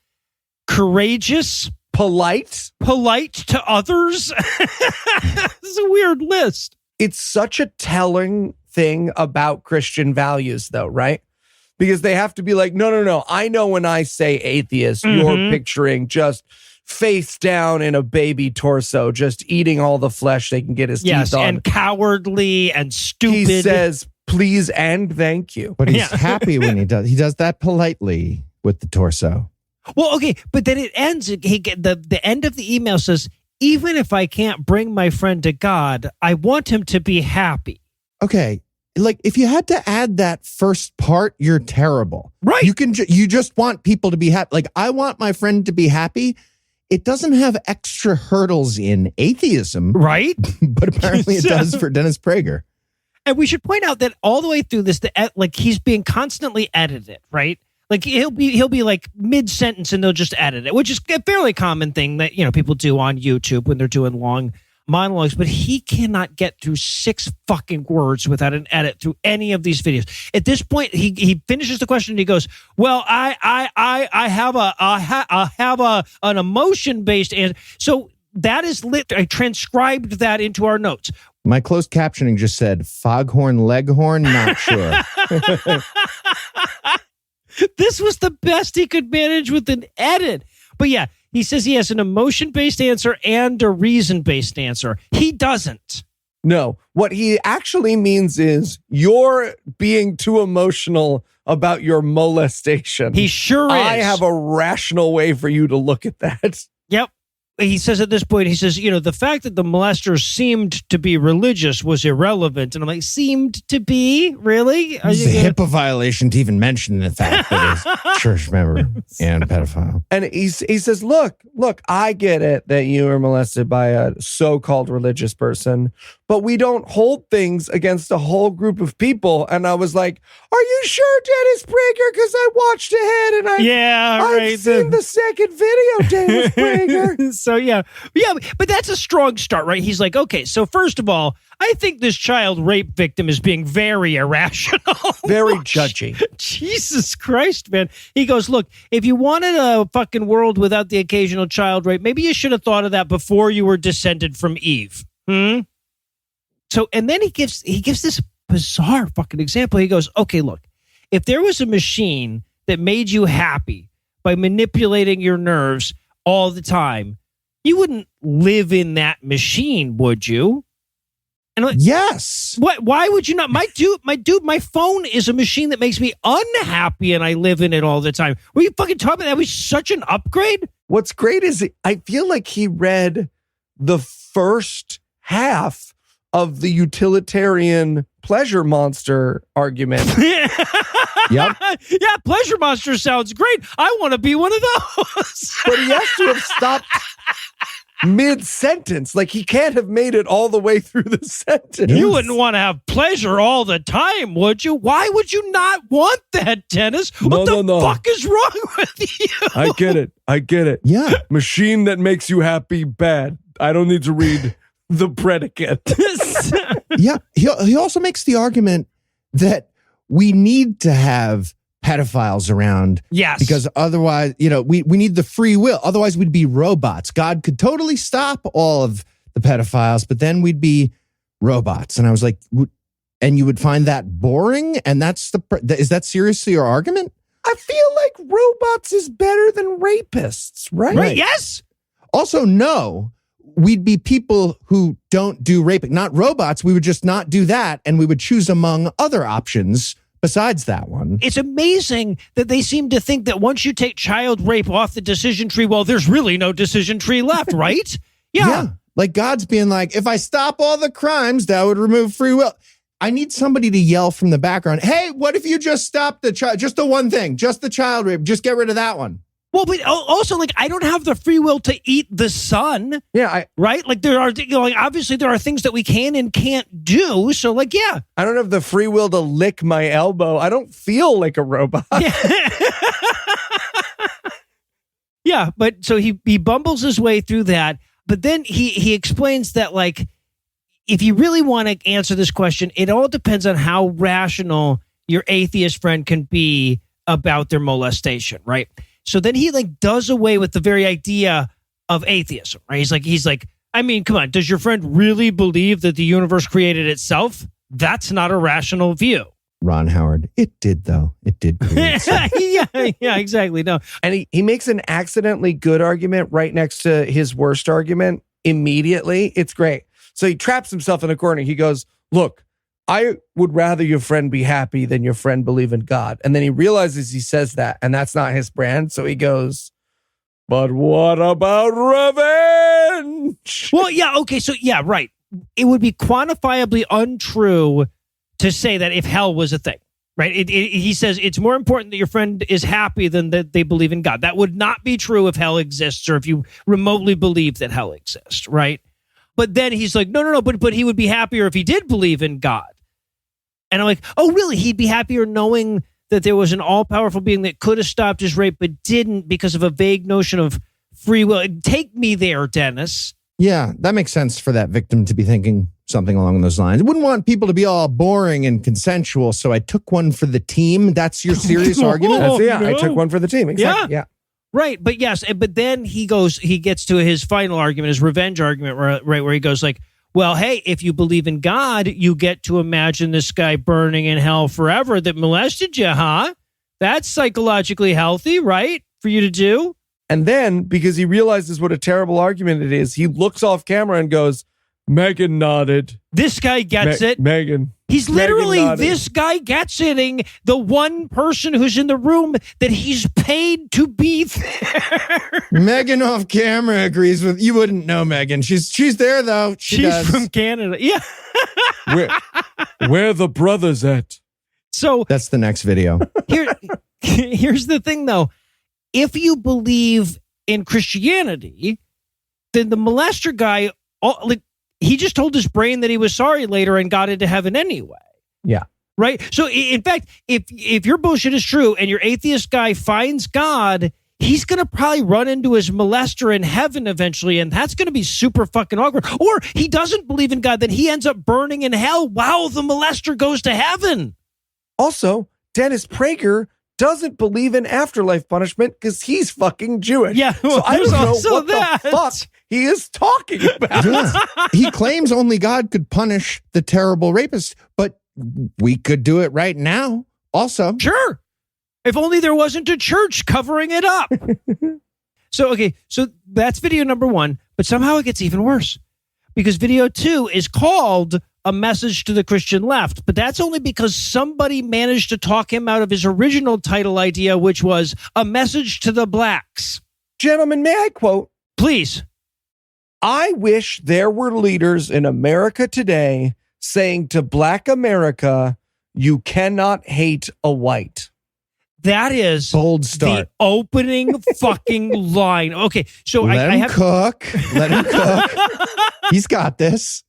courageous, polite to others. This is a weird list. It's such a telling thing about Christian values, though, right? Because they have to be like, no. I know when I say atheist, you're picturing just face down in a baby torso, just eating all the flesh they can get his teeth on. And cowardly and stupid. He says, please and thank you. But he's happy when he does that politely with the torso. Well, okay, but then it ends. The end of the email says, even if I can't bring my friend to God, I want him to be happy. Okay, if you had to add that first part, you're terrible. Right. You just want people to be happy. I want my friend to be happy. It doesn't have extra hurdles in atheism. Right. But apparently it does for Dennis Prager. And we should point out that all the way through this, he's being constantly edited, right? He'll be like mid-sentence and they'll just edit it, which is a fairly common thing that, people do on YouTube when they're doing long monologues, but he cannot get through 6 fucking words without an edit through any of these videos. At this point, he finishes the question and he goes, well, I have an emotion-based answer. So that is lit. I transcribed that into our notes. My closed captioning just said foghorn leghorn, not sure. This was the best he could manage with an edit. But yeah, he says he has an emotion-based answer and a reason-based answer. He doesn't. No, what he actually means is you're being too emotional about your molestation. He sure is. I have a rational way for you to look at that. Yep. he says at this point, he says, the fact that the molester seemed to be religious was irrelevant. And I'm like, seemed to be? Really? It's a HIPAA violation to even mention the fact that he's church member and pedophile. And he says, look, I get it that you were molested by a so-called religious person, but we don't hold things against a whole group of people. And I was like, are you sure, Dennis Prager? Because I watched ahead and I've seen the second video, Dennis Prager. So yeah, but that's a strong start, right? He's like, okay, so first of all, I think this child rape victim is being very irrational. Very judgy. Jesus Christ, man. He goes, look, if you wanted a fucking world without the occasional child rape, maybe you should have thought of that before you were descended from Eve. So, and then he gives this bizarre fucking example. He goes, okay, look, if there was a machine that made you happy by manipulating your nerves all the time, you wouldn't live in that machine, would you? And like, yes. What? Why would you not? My dude, my phone is a machine that makes me unhappy, and I live in it all the time. Were you fucking talking about that? Was such an upgrade. What's great is I feel like he read the first half of the utilitarian pleasure monster argument. Yep. Yeah, pleasure monster sounds great. I want to be one of those. But he has to have stopped mid-sentence. Like, he can't have made it all the way through the sentence. You wouldn't want to have pleasure all the time, would you? Why would you not want that, Dennis? What the fuck is wrong with you? I get it. Yeah. Machine that makes you happy, bad. I don't need to read the predicate. Yeah. He also makes the argument that we need to have pedophiles around. Yes. Because otherwise, we need the free will. Otherwise, we'd be robots. God could totally stop all of the pedophiles, but then we'd be robots. And I was like, and you would find that boring? And is that seriously your argument? I feel like robots is better than rapists, right? Right. Yes. Also, no. We'd be people who don't do raping, not robots. We would just not do that, and we would choose among other options besides that one. It's amazing that they seem to think that once you take child rape off the decision tree, well, there's really no decision tree left, right? Yeah. Like God's being like, if I stop all the crimes, that would remove free will. I need somebody to yell from the background, hey, what if you just stop just the one thing, just the child rape, just get rid of that one. Well, but also, like, I don't have the free will to eat the sun. Yeah. Right? Like, there are, obviously there are things that we can and can't do. So, like, yeah. I don't have the free will to lick my elbow. I don't feel like a robot. Yeah. Yeah, but so he bumbles his way through that. But then he explains that, like, if you really want to answer this question, it all depends on how rational your atheist friend can be about their molestation, right? So then he does away with the very idea of atheism, right? He's like, I mean, come on, does your friend really believe that the universe created itself? That's not a rational view. Ron Howard, it did though. It did create yeah, exactly. No. And he makes an accidentally good argument right next to his worst argument immediately. It's great. So he traps himself in a corner. He goes, look, I would rather your friend be happy than your friend believe in God. And then he realizes he says that, and that's not his brand. So he goes, but what about revenge? Well, yeah, okay. So, yeah, right. It would be quantifiably untrue to say that if hell was a thing, right? He says it's more important that your friend is happy than that they believe in God. That would not be true if hell exists or if you remotely believe that hell exists, right? But then he's like, no, but he would be happier if he did believe in God. And I'm like, oh, really? He'd be happier knowing that there was an all-powerful being that could have stopped his rape but didn't because of a vague notion of free will. Take me there, Dennis. Yeah, that makes sense for that victim to be thinking something along those lines. I wouldn't want people to be all boring and consensual, so I took one for the team. That's your serious argument? I took one for the team. Exactly. Yeah. Right, but yes, but then he gets to his final argument, his revenge argument, right, where he goes like, well, hey, if you believe in God, you get to imagine this guy burning in hell forever that molested you, huh? That's psychologically healthy, right, for you to do? And then, because he realizes what a terrible argument it is, he looks off camera and goes, Megan nodded. This guy gets it. Megan. He's literally this guy gets it, the one person who's in the room that he's paid to be there. Megan off camera agrees with you. Wouldn't know Megan. She's there though. She's from Canada. Yeah. Where the brothers at? So that's the next video. Here's the thing though. If you believe in Christianity, then the molester guy, he just told his brain that he was sorry later and got into heaven anyway. Yeah. Right? So, in fact, if your bullshit is true and your atheist guy finds God, he's going to probably run into his molester in heaven eventually, and that's going to be super fucking awkward. Or he doesn't believe in God, then he ends up burning in hell while the molester goes to heaven. Also, Dennis Prager doesn't believe in afterlife punishment because he's fucking Jewish. Yeah, well, so I don't know what that. the fuck he is talking about. Yeah. He claims only God could punish the terrible rapist, but we could do it right now also. Sure. If only there wasn't a church covering it up. So that's video number 1, but somehow it gets even worse because video 2 is called A Message to the Christian Left, but that's only because somebody managed to talk him out of his original title idea, which was A Message to the Blacks. Gentlemen, may I quote? Please. I wish there were leaders in America today saying to Black America, you cannot hate a white. That is bold start. The opening fucking line. Okay, so Let him cook. He's got this.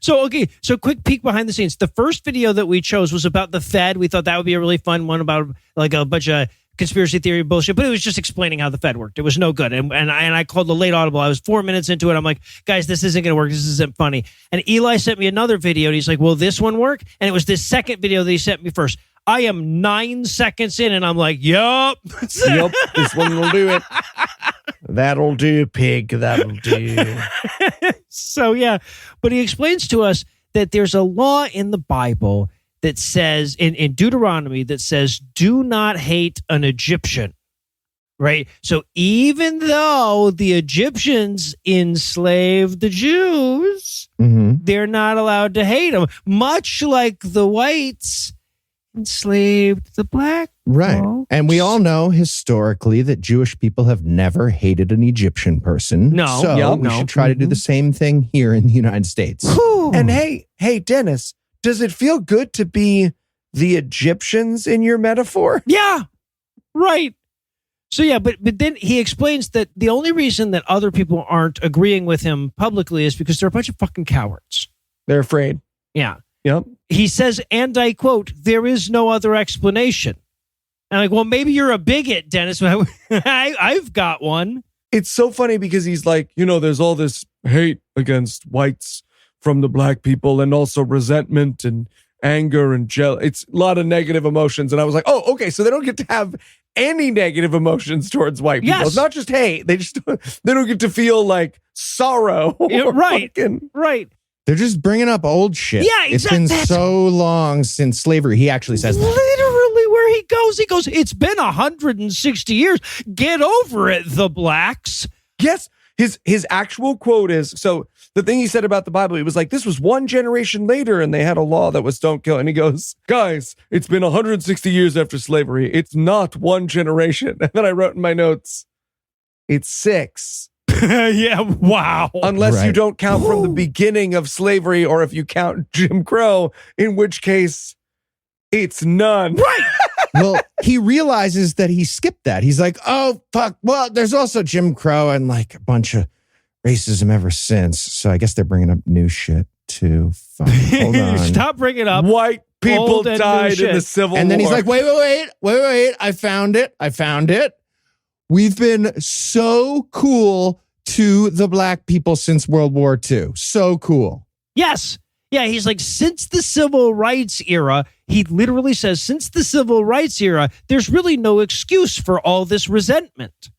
So quick peek behind the scenes. The first video that we chose was about the Fed. We thought that would be a really fun one about like a bunch of conspiracy theory bullshit, but it was just explaining how the Fed worked. It was no good. And I called the late audible. I was 4 minutes into it. I'm like, guys, this isn't going to work. This isn't funny. And Eli sent me another video and he's like, will this one work? And it was this second video that he sent me first. I am 9 seconds in and I'm like, yup. Yup, this one will do it. That'll do, pig. That'll do. So, yeah. But he explains to us that there's a law in the Bible that says, in Deuteronomy, that says, do not hate an Egyptian. Right? So even though the Egyptians enslaved the Jews, they're not allowed to hate them, much like the whites enslaved the black right folks. And we all know historically that Jewish people have never hated an Egyptian person. We should try to do the same thing here in the United States. And hey Dennis, does it feel good to be the Egyptians in your metaphor? Yeah, right. So yeah, but then he explains that the only reason that other people aren't agreeing with him publicly is because they're a bunch of fucking cowards. They're afraid. Yeah. Yep. He says, and I quote, there is no other explanation. And I'm like, well, maybe you're a bigot, Dennis. I've got one. It's so funny because he's like, there's all this hate against whites from the black people and also resentment and anger and jealousy. It's a lot of negative emotions. And I was like, oh, okay. So they don't get to have any negative emotions towards white people. Yes. It's not just hate. They don't get to feel like sorrow. Right. They're just bringing up old shit. Yeah, exactly. It's been so long since slavery. He actually says that. Literally where he goes, it's been 160 years. Get over it, the blacks. Yes. His actual quote is, so the thing he said about the Bible, he was like, this was one generation later and they had a law that was don't kill. And he goes, guys, it's been 160 years after slavery. It's not one generation. And then I wrote in my notes, it's 6. Yeah, wow. Unless you don't count from the beginning of slavery or if you count Jim Crow, in which case it's none. Right. Well, he realizes that he skipped that. He's like, oh, fuck. Well, there's also Jim Crow and like a bunch of racism ever since. So I guess they're bringing up new shit too. Fuck, hold on. Stop bringing up white people died in the Civil War. And then he's like, wait. I found it. We've been so cool to the black people since World War II. So cool. Yes. Yeah, he's like, since the Civil Rights era, he literally says, since the Civil Rights era, there's really no excuse for all this resentment.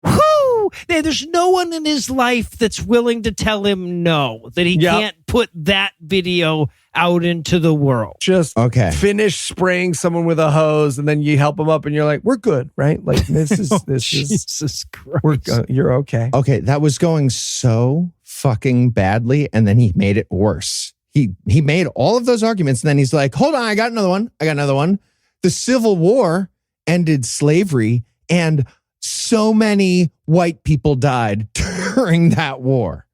Whoo! There's no one in his life that's willing to tell him no, that he can't put that video out into the world. Just finish spraying someone with a hose and then you help them up and you're like, we're good, right? Like this is Jesus Christ. You're okay. Okay, that was going so fucking badly and then he made it worse. He made all of those arguments and then he's like, hold on, I got another one. The Civil War ended slavery and so many white people died during that war.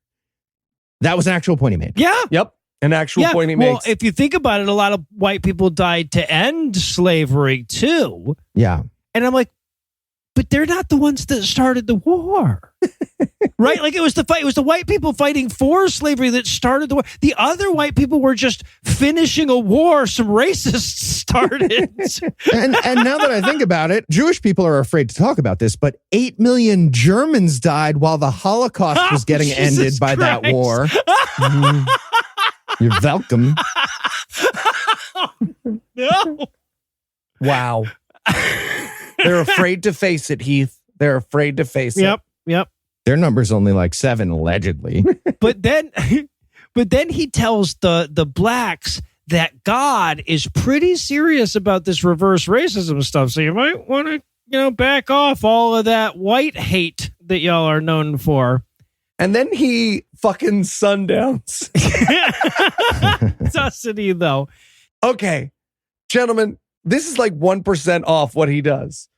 That was an actual point he made. Yeah. Yep. An actual point he makes. Well, if you think about it, a lot of white people died to end slavery too. Yeah. And I'm like, but they're not the ones that started the war. Right? Like it was the fight. It was the white people fighting for slavery that started the war. The other white people were just finishing a war some racists started. and now that I think about it, Jewish people are afraid to talk about this, but 8 million Germans died while the Holocaust was getting ended by that war. You're welcome. No. Wow. They're afraid to face it, Heath. They're afraid to face it. Yep. Their number's only like 7, allegedly. But then he tells the blacks that God is pretty serious about this reverse racism stuff. So you might want to, back off all of that white hate that y'all are known for. And then he fucking sundowns. Doesn't he, though? Okay, gentlemen, this is like 1% off what he does.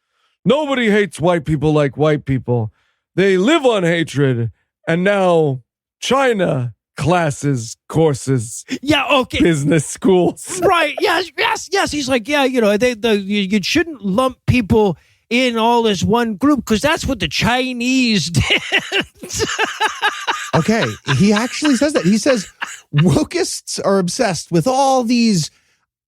Nobody hates white people like white people. They live on hatred. And now China classes, courses. Yeah, okay. Business schools. Right. Yes. He's like, yeah, you shouldn't lump people in all as one group because that's what the Chinese did. Okay, he actually says that. He says wokeists are obsessed with all these,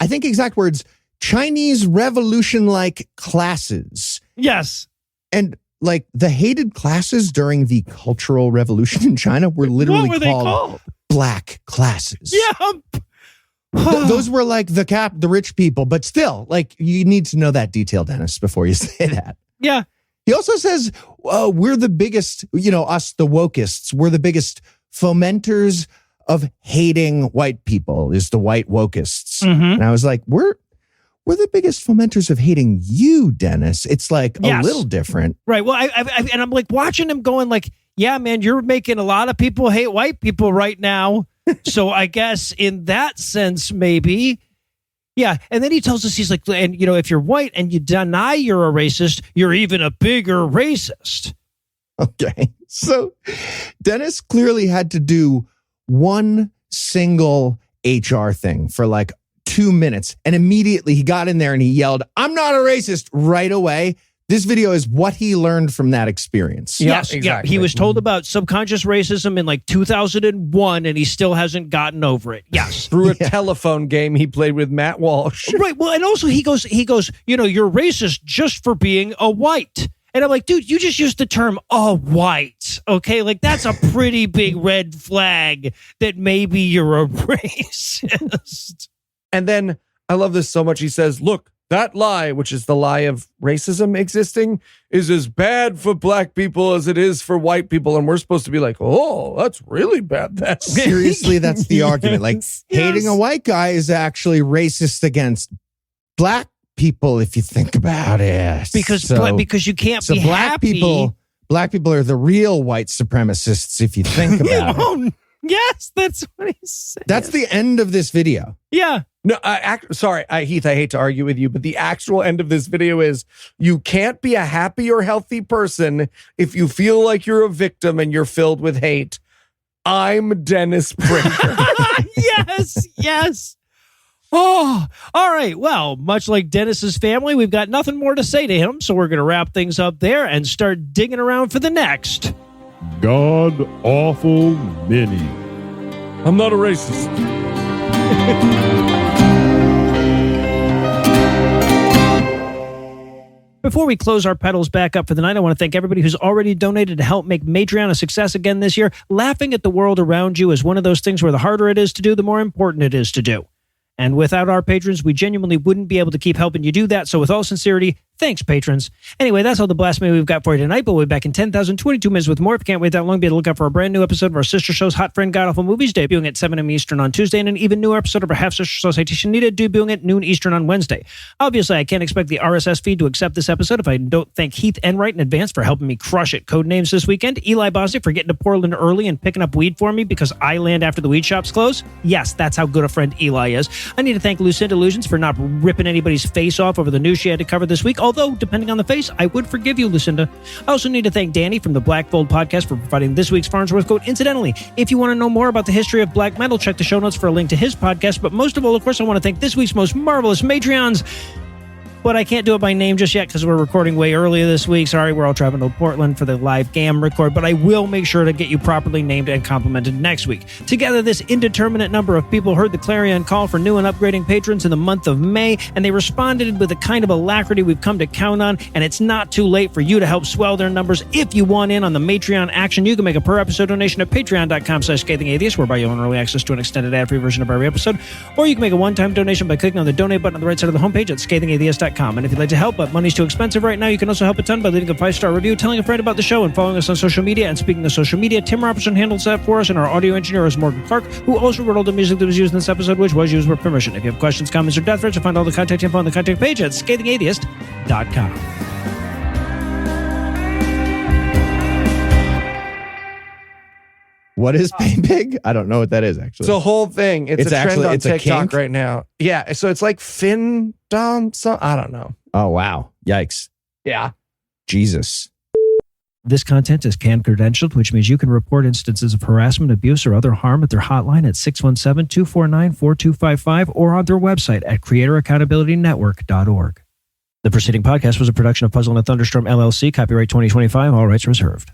I think exact words, Chinese revolution-like classes. Yes. And like the hated classes during the Cultural Revolution in China were literally called black classes. Yeah. Those were like the rich people, but still, like you need to know that detail, Dennis, before you say that. Yeah. He also says, we're the biggest, us, the wokeists, we're the biggest fomenters of hating white people, is the white wokeists. Mm-hmm. And I was like, we're the biggest fomenters of hating you, Dennis. It's like a little different. Right. Well, and I'm like watching him going like, yeah, man, you're making a lot of people hate white people right now. So I guess in that sense, maybe. Yeah. And then he tells us, he's like, and if you're white and you deny you're a racist, you're even a bigger racist. Okay. So Dennis clearly had to do one single HR thing for like 2 minutes. And immediately he got in there and he yelled, "I'm not a racist," right away. This video is what he learned from that experience. Yes, exactly. Yeah. He was told about subconscious racism in like 2001 and he still hasn't gotten over it. Yes. Through a telephone game he played with Matt Walsh. Right. Well, and also he goes, you're racist just for being a white. And I'm like, dude, you just used the term "a white." Okay. Like that's a pretty big red flag that maybe you're a racist. And then I love this so much. He says, look, that lie, which is the lie of racism existing, is as bad for black people as it is for white people. And we're supposed to be like, oh, that's really bad. That's Seriously, that's the argument. Like hating a white guy is actually racist against black people, if you think about it. Because you can't be black happy. Black people are the real white supremacists, if you think about it. Yes, that's what he said. That's the end of this video. Yeah. No, sorry, Heath, I hate to argue with you, but the actual end of this video is you can't be a happy or healthy person if you feel like you're a victim and you're filled with hate. I'm Dennis Prager. Yes. Oh, all right. Well, much like Dennis's family, we've got nothing more to say to him, so we're going to wrap things up there and start digging around for the next God Awful Mini. I'm not a racist. Before we close our pedals back up for the night, I want to thank everybody who's already donated to help make Matreon a success again this year. Laughing at the world around you is one of those things where the harder it is to do, the more important it is to do. And without our patrons, we genuinely wouldn't be able to keep helping you do that. So with all sincerity, thanks, patrons. Anyway, that's all the blasphemy we've got for you tonight, but we'll be back in 10,022 minutes with more. If you can't wait that long, be on the lookout for a brand new episode of our sister show's Hot Friend God Awful Movies, debuting at 7 a.m. Eastern on Tuesday, and an even newer episode of our half-sister show Citation Needed, debuting at noon Eastern on Wednesday. Obviously, I can't expect the RSS feed to accept this episode if I don't thank Heath Enright in advance for helping me crush it Codenames this weekend, Eli Bosnick for getting to Portland early and picking up weed for me because I land after the weed shops close. Yes, that's how good a friend Eli is. I need to thank Lucinda Lugeons for not ripping anybody's face off over the news she had to cover this week. although, depending on the face, I would forgive you, Lucinda. I also need to thank Danny from the Black Fold podcast for providing this week's Farnsworth quote. Incidentally, if you want to know more about the history of black metal, check the show notes for a link to his podcast. But most of all, of course, I want to thank this week's most marvelous Matreons. But I can't do it by name just yet because we're recording way earlier this week. Sorry, we're all traveling to Portland for the live GAM record, but I will make sure to get you properly named and complimented next week. Together, this indeterminate number of people heard the clarion call for new and upgrading patrons in the month of May, and they responded with the kind of alacrity we've come to count on, and it's not too late for you to help swell their numbers. If you want in on the Matreon action, you can make a per-episode donation at patreon.com/ScathingAtheist, whereby you'll earn early access to an extended ad-free version of every episode, or you can make a one-time donation by clicking on the donate button on the right side of the homepage at ScathingAtheist.com. And if you'd like to help, but money's too expensive right now, you can also help a ton by leaving a 5-star review, telling a friend about the show, and following us on social media. And speaking of social media, Tim Robertson handles that for us, and our audio engineer is Morgan Clark, who also wrote all the music that was used in this episode, which was used with permission. If you have questions, comments, or death threats, you'll find all the contact info on the contact page at ScathingAtheist.com. What is Pain Pig? I don't know what that is, actually. It's a whole thing. It's a trend actually, on it's a TikTok kink? right now. Yeah. So it's like fin dom. So I don't know. Oh, wow. Yikes. Yeah. Jesus. This content is CAN credentialed, which means you can report instances of harassment, abuse, or other harm at their hotline at 617-249-4255 or on their website at creatoraccountabilitynetwork.org. The preceding podcast was a production of Puzzle and a Thunderstorm LLC, copyright 2025, all rights reserved.